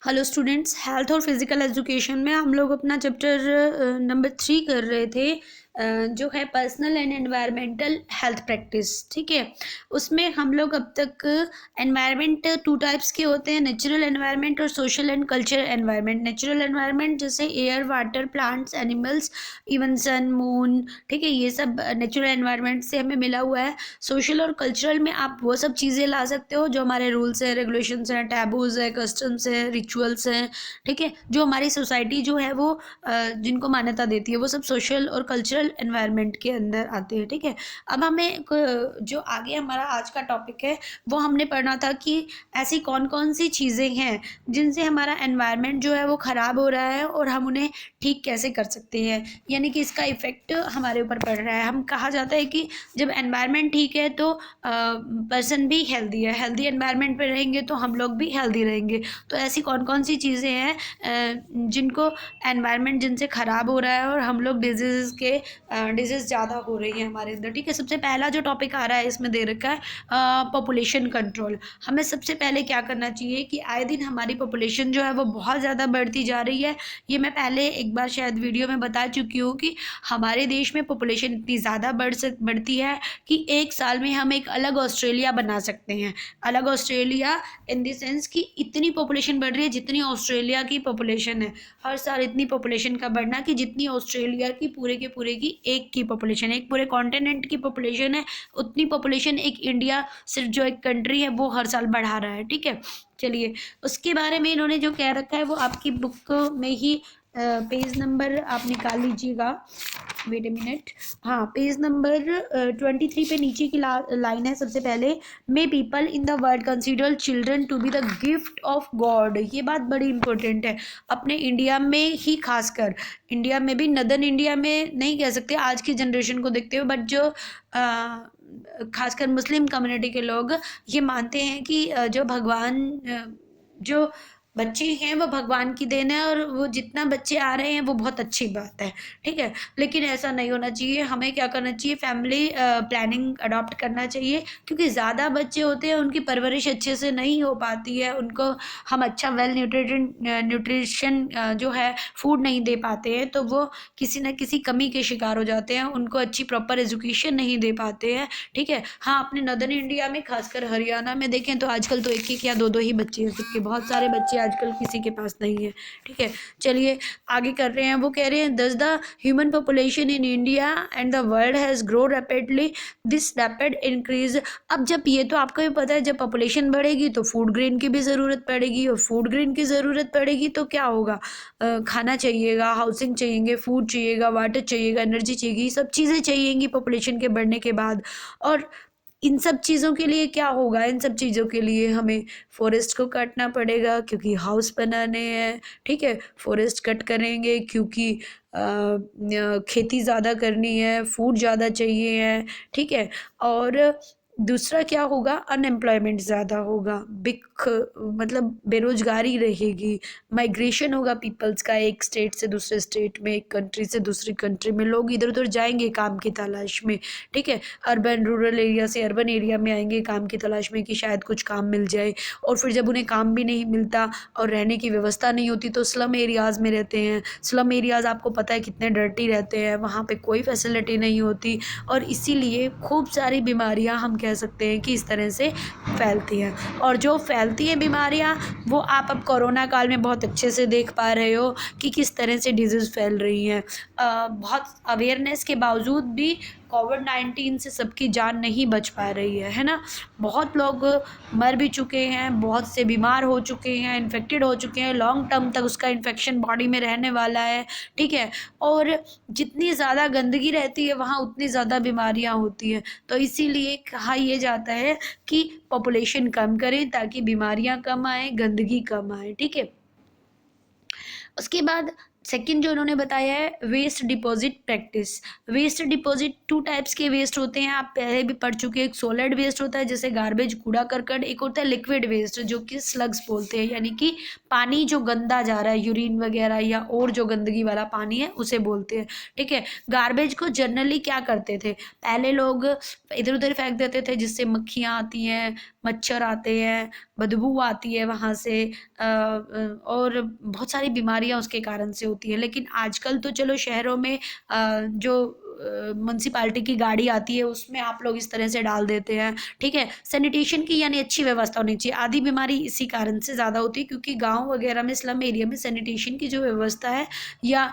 Hello students, health और physical education में हम लोग अपना चैप्टर नंबर 3 कर रहे थे, जो है personal and environmental health practice. ठीक है, उसमें हम लोग अब तक एनवायरनमेंट 2 टाइप्स के होते हैं, नेचुरल एनवायरनमेंट और social and cultural environment. Natural environment जैसे air, water, plants, animals, even sun, moon, ठीक है, ये सब नेचुरल एनवायरनमेंट से हमें मिला हुआ है। सोशल और कल्चरल में आप वो सब चीज़ें ला सकते हो जो हमारे रूल्स हैं, रेगुलेशंस हैं, टैबूज है, कस्टम्स हैं, रिचुअल्स हैं, ठीक है, जो हमारी सोसाइटी जो है वो जिनको मान्यता देती है, वो सब सोशल और कल्चरल एनवायरनमेंट के अंदर आते हैं। ठीक है, अब हमें जो आगे हमारा आज का टॉपिक है वो हमने पढ़ना था कि ऐसी कौन कौन सी चीज़ें हैं जिनसे हमारा एनवायरनमेंट जो है वो ख़राब हो रहा है और हम उन्हें ठीक कैसे कर सकते हैं, यानी कि इसका इफ़ेक्ट हमारे ऊपर पड़ रहा है। हम कहा जाता है कि जब एनवायरनमेंट ठीक है तो पर्सन भी हेल्दी है, हेल्दी एनवायरनमेंट पे रहेंगे तो हम लोग भी हेल्दी रहेंगे। तो ऐसी कौन कौन सी चीज़ें हैं जिनको एनवायरनमेंट जिनसे ख़राब हो रहा है और हम लोग डिजीज़ ज़्यादा हो रही है हमारे अंदर। ठीक है, सबसे पहला जो टॉपिक आ रहा है इसमें दे रखा है पॉपुलेशन कंट्रोल। हमें सबसे पहले क्या करना चाहिए कि आए दिन हमारी पॉपुलेशन जो है वो बहुत ज़्यादा बढ़ती जा रही है। ये मैं पहले एक बार शायद वीडियो में बता चुकी हूँ कि हमारे देश में पॉपुलेशन इतनी ज़्यादा बढ़ती है कि एक साल में हम एक अलग ऑस्ट्रेलिया बना सकते हैं। अलग ऑस्ट्रेलिया इन द सेंस कि इतनी पॉपुलेशन बढ़ रही है जितनी ऑस्ट्रेलिया की पॉपुलेशन है। हर साल इतनी पॉपुलेशन का बढ़ना कि जितनी ऑस्ट्रेलिया की पूरे के पूरे की एक की पॉपुलेशन, एक पूरे कॉन्टिनेंट की पॉपुलेशन है, उतनी पॉपुलेशन एक इंडिया सिर्फ जो एक कंट्री है वो हर साल बढ़ा रहा है। ठीक है, चलिए उसके बारे में इन्होंने जो कह रखा है वो आपकी बुक में ही पेज नंबर आप निकाल लीजिएगा। वेट ए मिनट, हाँ, पेज नंबर 23 पे नीचे की लाइन है सबसे पहले, may people in the world consider children to be the gift of God. ये बात बड़ी इंपॉर्टेंट है, अपने इंडिया में ही, खासकर इंडिया में भी, नदर्न इंडिया में नहीं कह सकते आज की जनरेशन को देखते हुए, बट जो खासकर मुस्लिम कम्युनिटी के लोग ये मानते हैं कि जो भगवान, जो बच्चे हैं वो भगवान की देन है और वो जितना बच्चे आ रहे हैं वो बहुत अच्छी बात है। ठीक है, लेकिन ऐसा नहीं होना चाहिए। हमें क्या करना चाहिए, फैमिली प्लानिंग अडॉप्ट करना चाहिए, क्योंकि ज़्यादा बच्चे होते हैं उनकी परवरिश अच्छे से नहीं हो पाती है, उनको हम अच्छा वेल न्यूट्रिशन जो है फूड नहीं दे पाते हैं, तो वो किसी न किसी कमी के शिकार हो जाते हैं, उनको अच्छी प्रॉपर एजुकेशन नहीं दे पाते हैं। ठीक है, हाँ, अपने नदर्न इंडिया में खासकर हरियाणा में देखें तो आजकल तो एक एक या दो दो ही बच्चे हैं सबके, बहुत सारे बच्चे आजकल किसी के पास नहीं है। ठीक है, चलिए आगे कर रहे हैं। वो कह रहे हैं, दस the human population in India and the world has grow rapidly, this rapid increase. अब जब ये तो आपको भी पता है, जब पॉपुलेशन बढ़ेगी तो फूड ग्रेन की भी ज़रूरत पड़ेगी, और फूड ग्रेन की ज़रूरत पड़ेगी तो क्या होगा, खाना चाहिएगा, हाउसिंग चाहिए, फूड चाहिएगा, वाटर चाहिएगा, एनर्जी चाहिए, सब चीज़ें चाहिएंगी पॉपुलेशन के बढ़ने के बाद। और इन सब चीज़ों के लिए क्या होगा, इन सब चीज़ों के लिए हमें फॉरेस्ट को काटना पड़ेगा क्योंकि हाउस बनाने हैं। ठीक है, फॉरेस्ट कट करेंगे क्योंकि खेती ज़्यादा करनी है, फूड ज़्यादा चाहिए है। ठीक है, और दूसरा क्या होगा, अनएम्प्लॉयमेंट ज़्यादा होगा, मतलब बेरोजगारी रहेगी, माइग्रेशन होगा पीपल्स का, एक स्टेट से दूसरे स्टेट में, एक कंट्री से दूसरी कंट्री में, लोग इधर उधर जाएंगे काम की तलाश में। ठीक है, अर्बन रूरल एरिया से अर्बन एरिया में आएंगे काम की तलाश में कि शायद कुछ काम मिल जाए, और फिर जब उन्हें काम भी नहीं मिलता और रहने की व्यवस्था नहीं होती तो स्लम एरियाज़ में रहते हैं। स्लम एरियाज़ आपको पता है कितने डर्टी रहते हैं, वहाँ पे कोई फैसिलिटी नहीं होती, और इसीलिए खूब सारी बीमारियाँ हम कह सकते हैं कि इस तरह से फैलती हैं। और जो फैलती हैं बीमारियाँ, वो आप अब कोरोना काल में बहुत अच्छे से देख पा रहे हो कि किस तरह से डिजीज़ फैल रही हैं। बहुत अवेयरनेस के बावजूद भी कोविड-19 से सबकी जान नहीं बच पा रही है ना। बहुत लोग मर भी चुके हैं, बहुत से बीमार हो चुके हैं, इन्फेक्टेड हो चुके हैं, लॉन्ग टर्म तक उसका इन्फेक्शन बॉडी में रहने वाला है। ठीक है, और जितनी ज़्यादा गंदगी रहती है वहाँ उतनी ज़्यादा बीमारियाँ होती हैं। तो इसीलिए कहा ये जाता है कि पॉपुलेशन कम करें ताकि बीमारियाँ कम आएँ, गंदगी कम आए। ठीक है, उसके बाद सेकंड जो उन्होंने बताया है waste deposit practice. Waste deposit 2 types के वेस्ट होते हैं, आप पहले भी पढ़ चुके हैं। एक सॉलिड वेस्ट होता है जैसे गार्बेज, कूड़ा करकट। एक होता है लिक्विड वेस्ट जो कि स्लग्स बोलते हैं, यानी कि पानी जो गंदा जा रहा है, यूरिन वगैरह या और जो गंदगी वाला पानी है उसे बोलते हैं। ठीक है, गार्बेज को जनरली क्या करते थे, पहले लोग इधर उधर फेंक देते थे जिससे मक्खियाँ आती हैं, मच्छर आते हैं, बदबू आती है वहाँ से, और बहुत सारी बीमारियां उसके कारण से होती है। लेकिन आजकल तो चलो शहरों में जो म्यूनसिपाल्टी की गाड़ी आती है उसमें आप लोग इस तरह से डाल देते हैं। ठीक है, सैनिटेशन की यानी अच्छी व्यवस्था होनी चाहिए। आधी बीमारी इसी कारण से ज़्यादा होती है क्योंकि गांव वगैरह में, स्लम एरिया में सैनिटेशन की जो व्यवस्था है या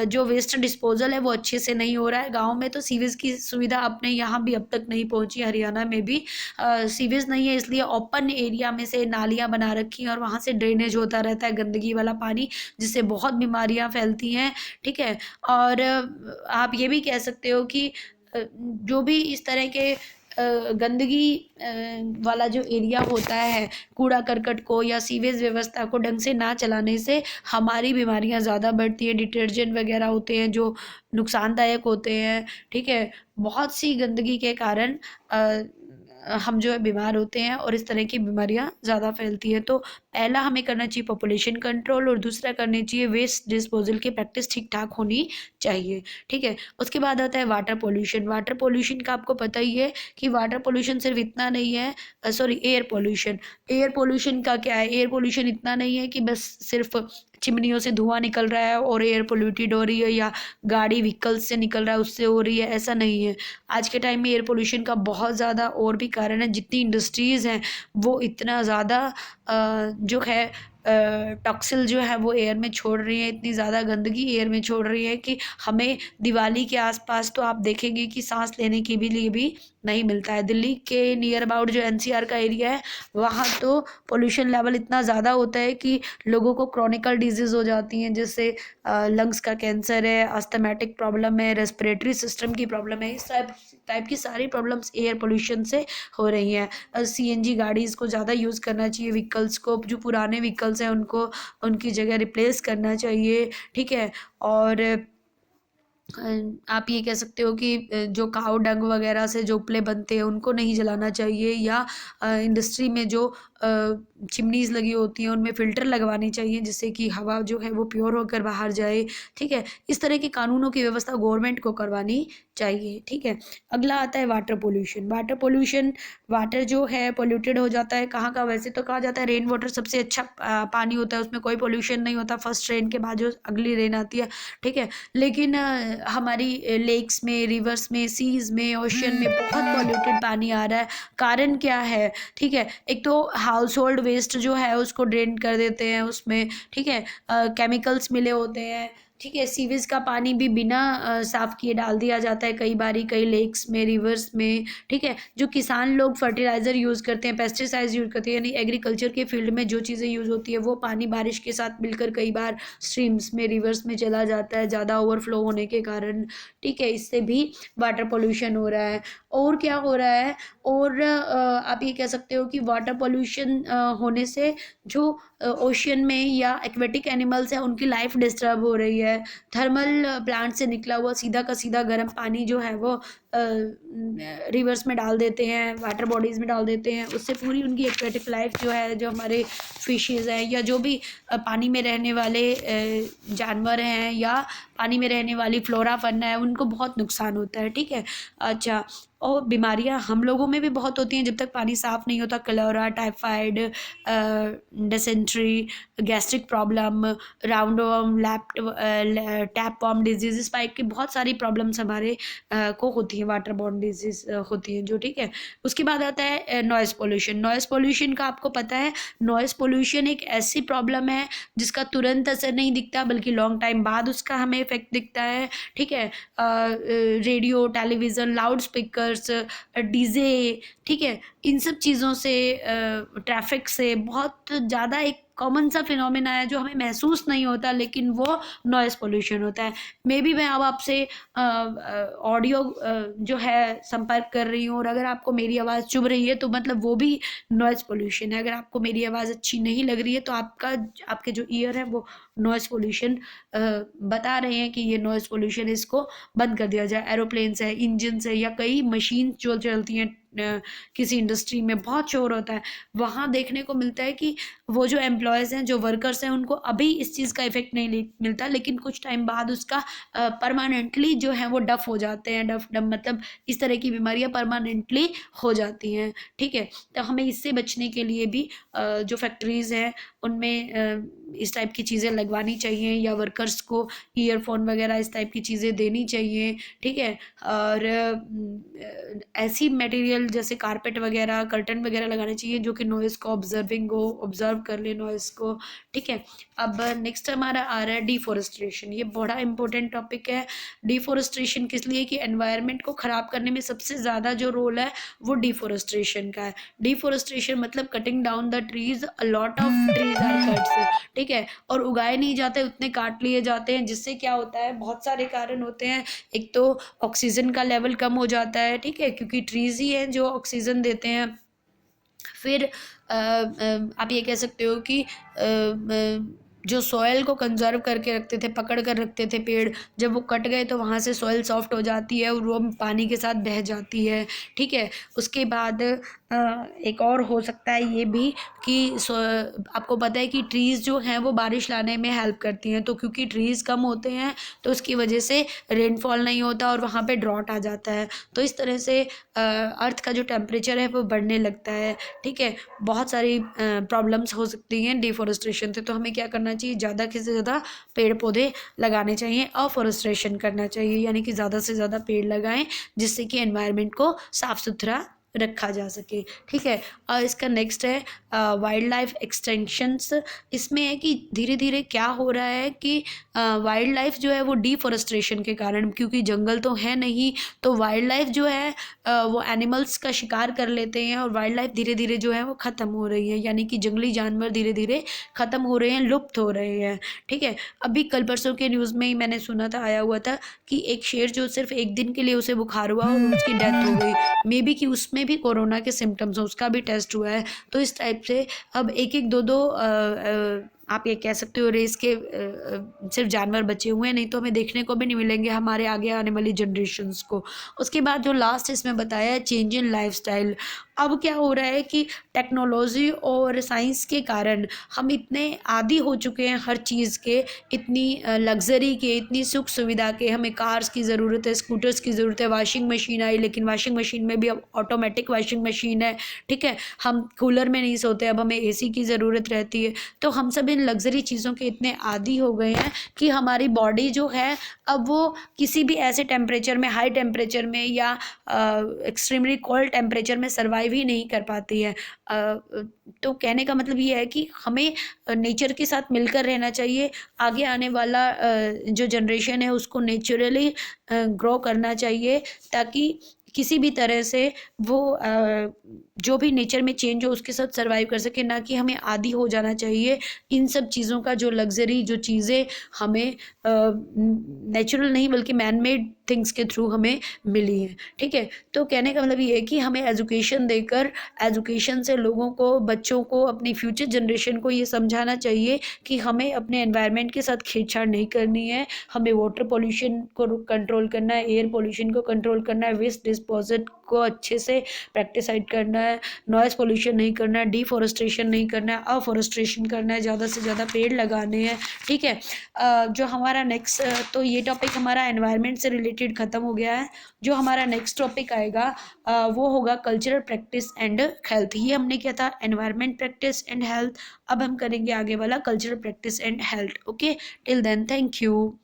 जो वेस्ट डिस्पोजल है वो अच्छे से नहीं हो रहा है। गाँव में तो सीवेज की सुविधा अपने यहाँ भी अब तक नहीं पहुँची, हरियाणा में भी सीवेज नहीं है, इसलिए ओपन एरिया में से नालियाँ बना रखी हैं और वहाँ से ड्रेनेज होता रहता है गंदगी वाला पानी, जिससे बहुत बीमारियाँ फैलती हैं। ठीक है, और आप ये भी कह सकते हो कि जो भी इस तरह के गंदगी वाला जो एरिया होता है, कूड़ा करकट को या सीवेज व्यवस्था को ढंग से ना चलाने से हमारी बीमारियां ज़्यादा बढ़ती हैं। डिटर्जेंट वगैरह होते हैं जो नुकसानदायक होते हैं। ठीक है, बहुत सी गंदगी के कारण हम जो है बीमार होते हैं और इस तरह की बीमारियां ज़्यादा फैलती हैं। तो पहला हमें करना चाहिए पॉपुलेशन कंट्रोल और दूसरा करनी चाहिए वेस्ट डिस्पोजल की प्रैक्टिस ठीक ठाक होनी चाहिए। ठीक है, उसके बाद आता है वाटर पोल्यूशन। वाटर पोल्यूशन का आपको पता ही है कि वाटर पोल्यूशन सिर्फ इतना नहीं है, sorry air pollution. Air pollution का क्या है, एयर पोल्यूशन इतना नहीं है कि बस सिर्फ चिमनियों से धुआं निकल रहा है और एयर पोल्यूटेड हो रही है या गाड़ी व्हीकल्स से निकल रहा है उससे हो रही है, ऐसा नहीं है। आज के टाइम में एयर पोल्यूशन का बहुत ज़्यादा और भी कारण है। जितनी इंडस्ट्रीज़ हैं वो इतना ज़्यादा जो है टॉक्सिल जो है वो एयर में छोड़ रही है, इतनी ज़्यादा गंदगी एयर में छोड़ रही है कि हमें दिवाली के आसपास तो आप देखेंगे कि सांस लेने के भी लिए भी नहीं मिलता है। दिल्ली के नियर अबाउट जो एनसीआर का एरिया है वहाँ तो पोल्यूशन लेवल इतना ज़्यादा होता है कि लोगों को क्रॉनिकल डिजीज़ हो जाती हैं, जैसे लंग्स का कैंसर है, अस्थमेटिक प्रॉब्लम है, रेस्पिरेटरी सिस्टम की प्रॉब्लम है। इस टाइप की सारी प्रॉब्लम्स एयर पोल्यूशन से हो रही हैं। सीएनजी गाड़ीज़ को ज़्यादा यूज़ करना चाहिए, व्हीकल्स को, जो पुराने व्हीकल्स हैं उनको उनकी जगह रिप्लेस करना चाहिए। ठीक है, और आप ये कह सकते हो कि जो काऊ डंग वगैरह से जो उपले बनते हैं उनको नहीं जलाना चाहिए, या इंडस्ट्री में जो चिमनीज़ लगी होती हैं उनमें फ़िल्टर लगवानी चाहिए जिससे कि हवा जो है वो प्योर होकर बाहर जाए। ठीक है, इस तरह के कानूनों की व्यवस्था गवर्नमेंट को करवानी चाहिए। ठीक है, अगला आता है water pollution. Water pollution, water जो है पोल्यूटेड हो जाता है। कहाँ का, वैसे तो कहा जाता है रेन वाटर सबसे अच्छा पानी होता है, उसमें कोई पोल्यूशन नहीं होता, फर्स्ट रेन के बाद जो अगली रेन आती है। ठीक है, लेकिन हमारी लेक्स में, रिवर्स में, सीज में, ओशन में बहुत पॉल्यूटेड पानी आ रहा है। कारण क्या है, ठीक है, एक तो हाउस होल्ड वेस्ट जो है उसको ड्रेन कर देते हैं उसमें। ठीक है, केमिकल्स मिले होते हैं। ठीक है, सीवेज का पानी भी बिना साफ़ किए डाल दिया जाता है कई बारी, कई लेक्स में, रिवर्स में। ठीक है, जो किसान लोग फर्टिलाइज़र यूज़ करते हैं, पेस्टिसाइड्स यूज़ करते हैं, यानी एग्रीकल्चर के फील्ड में जो चीज़ें यूज़ होती है वो पानी बारिश के साथ मिलकर कई बार स्ट्रीम्स में, रिवर्स में चला जाता है ज़्यादा ओवरफ्लो होने के कारण। ठीक है, इससे भी वाटर पोल्यूशन हो रहा है। और क्या हो रहा है, और आप ये कह सकते हो कि वाटर पोल्यूशन होने से जो ओशियन में या एक्वेटिक एनिमल्स हैं उनकी लाइफ डिस्टर्ब हो रही है। थर्मल प्लांट से निकला हुआ सीधा का सीधा गर्म पानी जो है वो रिवर्स में डाल देते हैं, वाटर बॉडीज़ में डाल देते हैं, उससे पूरी उनकी एक्वेटिक लाइफ जो है, जो हमारे फिशेज़ हैं या जो भी पानी में रहने वाले जानवर हैं या पानी में रहने वाली फ्लोरा फन्ना है, उनको बहुत नुकसान होता है। ठीक है, अच्छा, और बीमारियां हम लोगों में भी बहुत होती हैं जब तक पानी साफ़ नहीं होता। Cholera, typhoid, dysentery, gastric problem, round worm, tape worm disease, स्पाइक की बहुत सारी प्रॉब्लम्स हमारे को होती हैं, वाटर बॉर्न डिजीज होती हैं जो। ठीक है, उसके बाद आता है नॉइज़ पोल्यूशन। नॉइज़ पोल्यूशन का आपको पता है, नॉइज़ पोल्यूशन एक ऐसी प्रॉब्लम है जिसका तुरंत असर नहीं दिखता बल्कि लॉन्ग टाइम बाद उसका हमें इफेक्ट दिखता है। ठीक है, radio, television, loud speakers, DJ, ठीक है, इन सब चीज़ों से, ट्रैफिक से बहुत ज़्यादा एक कॉमन सा फिनोमेना है जो हमें महसूस नहीं होता, लेकिन वो नॉइज़ पोल्यूशन होता है। मे बी मैं अब आपसे ऑडियो जो है संपर्क कर रही हूँ, और अगर आपको मेरी आवाज़ चुभ रही है तो मतलब वो भी नॉइज़ पोल्यूशन है। अगर आपको मेरी आवाज़ अच्छी नहीं लग रही है तो आपके जो ईयर है वो नॉइज़ पोल्यूशन बता रहे हैं कि ये नॉइज़ पोल्यूशन, इसको बंद कर दिया जाए। एरोप्लेन है, इंजन है, या कई मशीन जो चलती हैं किसी इंडस्ट्री में बहुत शोर होता है, वहाँ देखने को मिलता है कि वो जो एम्प्लॉयज़ हैं, जो वर्कर्स हैं, उनको अभी इस चीज़ का इफेक्ट नहीं मिलता, लेकिन कुछ टाइम बाद उसका परमानेंटली जो है वो डफ हो जाते हैं। डफ डफ मतलब इस तरह की बीमारियां परमानेंटली हो जाती हैं। ठीक है, तो हमें इससे बचने के लिए भी जो फैक्ट्रीज़ हैं उनमें इस टाइप की चीज़ें लगवानी चाहिए, या वर्कर्स को ईयरफोन वगैरह इस टाइप की चीज़ें देनी चाहिए। ठीक है, और ऐसी मटेरियल जैसे कारपेट वगैरह, कर्टन वगैरह लगाने चाहिए जो कि नॉइज़ को ऑब्जर्व कर ले नॉइज़ को। ठीक है, अब नेक्स्ट हमारा आ रहा है डिफॉरेस्टेशन। ये बड़ा इंपॉर्टेंट टॉपिक है। डिफॉरेस्टेशन किस लिए कि एनवायरनमेंट को ख़राब करने में सबसे ज़्यादा जो रोल है वो डिफॉरेस्टेशन का है। डिफॉरेस्टेशन मतलब cutting down the trees, a lot of trees are cuts. ठीक है, और उगाए नहीं जाते, उतने काट लिए जाते हैं, जिससे क्या होता है, बहुत सारे कारण होते हैं। एक तो ऑक्सीजन का लेवल कम हो जाता है। ठीक है, क्योंकि ट्रीज ही हैं जो ऑक्सीजन देते हैं। फिर आप ये कह सकते हो कि जो सॉयल को कंजर्व करके रखते थे, पकड़ कर रखते थे पेड़, जब वो कट गए तो वहाँ से सॉयल सॉफ्ट हो जाती है और वो पानी के साथ बह जाती है। ठीक है, उसके बाद एक और हो सकता है ये भी कि आपको पता है कि ट्रीज़ जो हैं वो बारिश लाने में हेल्प करती हैं, तो क्योंकि ट्रीज़ कम होते हैं तो उसकी वजह से रेनफॉल नहीं होता और वहाँ पे ड्रॉट आ जाता है। तो इस तरह से अर्थ का जो टेम्परेचर है वो बढ़ने लगता है। ठीक है, बहुत सारी प्रॉब्लम्स हो सकती हैं डिफॉरेस्टेशन से। तो हमें क्या करना चाहिए, ज़्यादा से ज़्यादा पेड़ पौधे लगाने चाहिए, अफॉरेस्टेशन करना चाहिए, यानी कि ज़्यादा से ज़्यादा पेड़ लगाएं, जिससे कि एनवायरनमेंट को साफ़ सुथरा रखा जा सके। ठीक है, और इसका नेक्स्ट है वाइल्ड लाइफ एक्सटेंशंस। इसमें है कि धीरे धीरे क्या हो रहा है कि वाइल्ड लाइफ जो है वो डिफॉरेस्टेशन के कारण, क्योंकि जंगल तो है नहीं, तो वाइल्ड लाइफ जो है वो एनिमल्स का शिकार कर लेते हैं, और वाइल्ड लाइफ धीरे धीरे जो है वो ख़त्म हो रही है, यानी कि जंगली जानवर धीरे धीरे ख़त्म हो रहे हैं, लुप्त हो रहे हैं। ठीक है, अभी कल परसों के न्यूज़ में ही मैंने सुना था, आया हुआ था कि एक शेर जो सिर्फ एक दिन के लिए उसे बुखार हुआ और उसकी डेथ हो गई। मे बी कि उसमें भी कोरोना के सिम्टम्स हो, उसका भी टेस्ट हुआ है। तो इस टाइप से अब एक एक दो दो आप ये कह सकते हो रेस के सिर्फ जानवर बचे हुए हैं, नहीं तो हमें देखने को भी नहीं मिलेंगे हमारे आगे आने वाली जनरेशन्स को। उसके बाद जो लास्ट इसमें बताया है, चेंज इन लाइफस्टाइल। अब क्या हो रहा है कि टेक्नोलॉजी और साइंस के कारण हम इतने आदी हो चुके हैं हर चीज़ के, इतनी लग्जरी के, इतनी सुख सुविधा के। हमें कार्स की ज़रूरत है, स्कूटर्स की ज़रूरत है, वाशिंग मशीन आई, लेकिन वाशिंग मशीन में भी अब ऑटोमेटिक वाशिंग मशीन है। ठीक है, हम कूलर में नहीं सोते, अब हमें एसी की ज़रूरत रहती है। तो हम सब इन लग्जरी चीज़ों के इतने आदी हो गए हैं कि हमारी बॉडी जो है अब वो किसी भी ऐसे टेम्परेचर में, हाई टेम्परेचर में या एक्सट्रीमली कोल्ड टेम्परेचर में सर्वाइव ही नहीं कर पाती है। तो कहने का मतलब ये है कि हमें नेचर के साथ मिलकर रहना चाहिए। आगे आने वाला जो जनरेशन है उसको नेचुरली ग्रो करना चाहिए, ताकि किसी भी तरह से वो जो भी नेचर में चेंज हो उसके साथ सर्वाइव कर सके, ना कि हमें आदी हो जाना चाहिए इन सब चीज़ों का। जो लग्जरी जो चीज़ें हमें नेचुरल नहीं बल्कि मैन मेड थिंग्स के थ्रू हमें मिली हैं। ठीक है, तो कहने का मतलब ये है कि हमें एजुकेशन देकर, एजुकेशन से लोगों को, बच्चों को, अपनी फ्यूचर जनरेशन को ये समझाना चाहिए कि हमें अपने एनवायरनमेंट के साथ छेड़छाड़ नहीं करनी है। हमें वाटर पोल्यूशन को कंट्रोल करना है, एयर पोल्यूशन को कंट्रोल करना है, वेस्ट डिस्पोजल को अच्छे से प्रैक्टिसाइड करना है, नॉइज़ पोल्यूशन नहीं करना है, डिफॉरेस्टेशन नहीं करना है, अफॉरेस्टेशन करना है, ज़्यादा से ज़्यादा पेड़ लगाने हैं। ठीक है, जो हमारा नेक्स्ट, तो ये टॉपिक हमारा एनवायरनमेंट से रिलेटेड ख़त्म हो गया है। जो हमारा नेक्स्ट टॉपिक आएगा वो होगा कल्चरल प्रैक्टिस एंड हेल्थ। ये हमने किया था एनवायरनमेंट प्रैक्टिस एंड हेल्थ, अब हम करेंगे आगे वाला cultural practice and health. Okay, till then thank you.